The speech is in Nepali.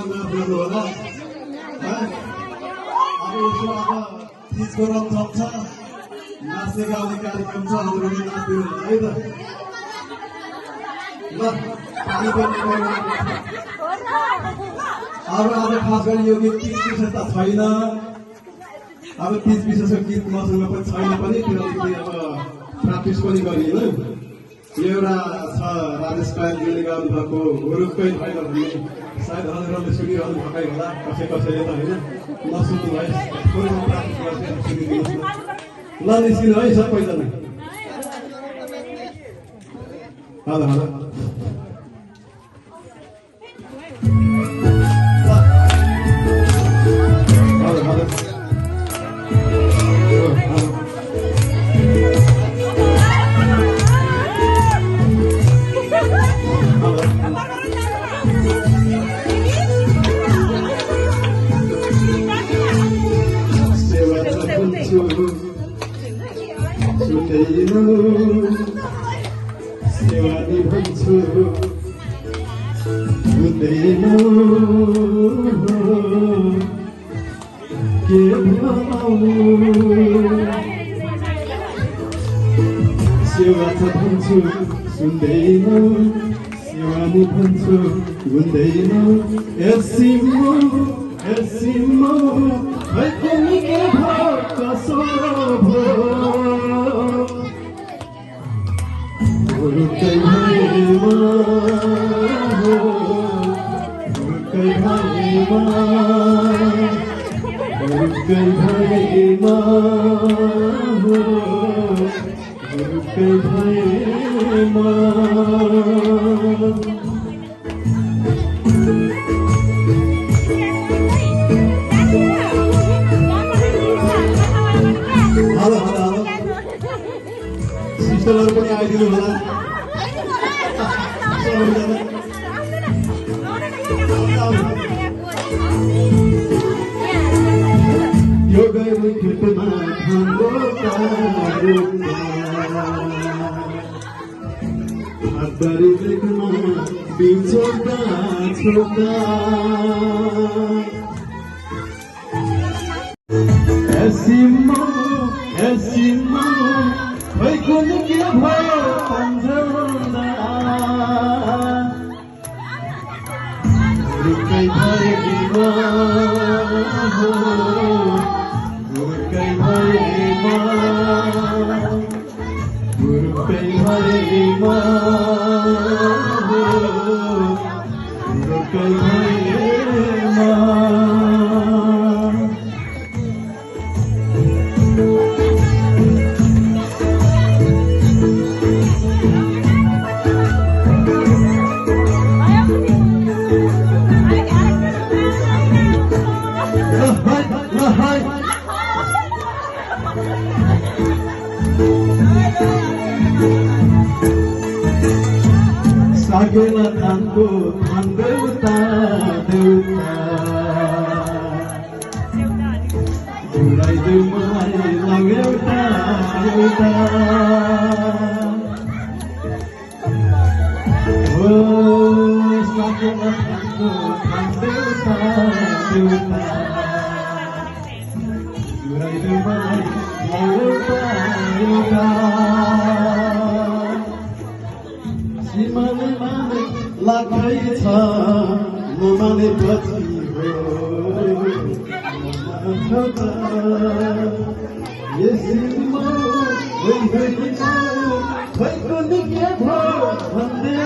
होला अब यसो अब तिजको रमझम छ नाच्ने गाउने कार्यक्रम छ हजुरहरूले नाच्दै हुनुहुन्छ है त ल पानी पनि अब आज खास गरी यो गीत तीज विशेषता छैन अब तीज विशेषको गीत मसँग पनि छैन पनि किनकि अब प्र्याक्टिस पनि गरिएन यो एउटा छ राजेश पायलजीले गाउनुभएको हुरुक्कै छैन भन्ने सायद हजुरहरूले सुनिरहनु भएकै होला कसैले त होइन नसुन्नु है थोरै प्र्याक्टिस गरेर सुनिदिनुहोस् न ल निस्किनु है सबैजना हेलो हेलो सेवानी भन्छु बुझ्दैन के सेवा छ भन्छु सुन्दैन सेवानी भन्छु बुझ्दैन एसिमो पनि के भयो कसो भयो हुरुक्कै भएमा हुरुक्कै भएमा हुरुक्कै भएमा हुरुक्कै भएमा हेलो हेलो हेलो सिस्टरहरू पनि आइदिनु होला यो गएर खेतमा खाँदो हातबारी लेखमा बिचोका छोड्दा एसिमो खै कुन के भयो सम्झौला हुरुक्कै भएमा हुरुक्कै भएमा हुरुक्कै भएमा हुरुक्कै भएमा सागेला थानको थान देउता घुराइदेऊ मलाई लाउ एउटा हो सागेला थानको थान देउता घुराइदेऊ मलाई लाउ एउटा माने लाखै छ नमाने पछि हो यसमा खै कुन के भयो भन्दै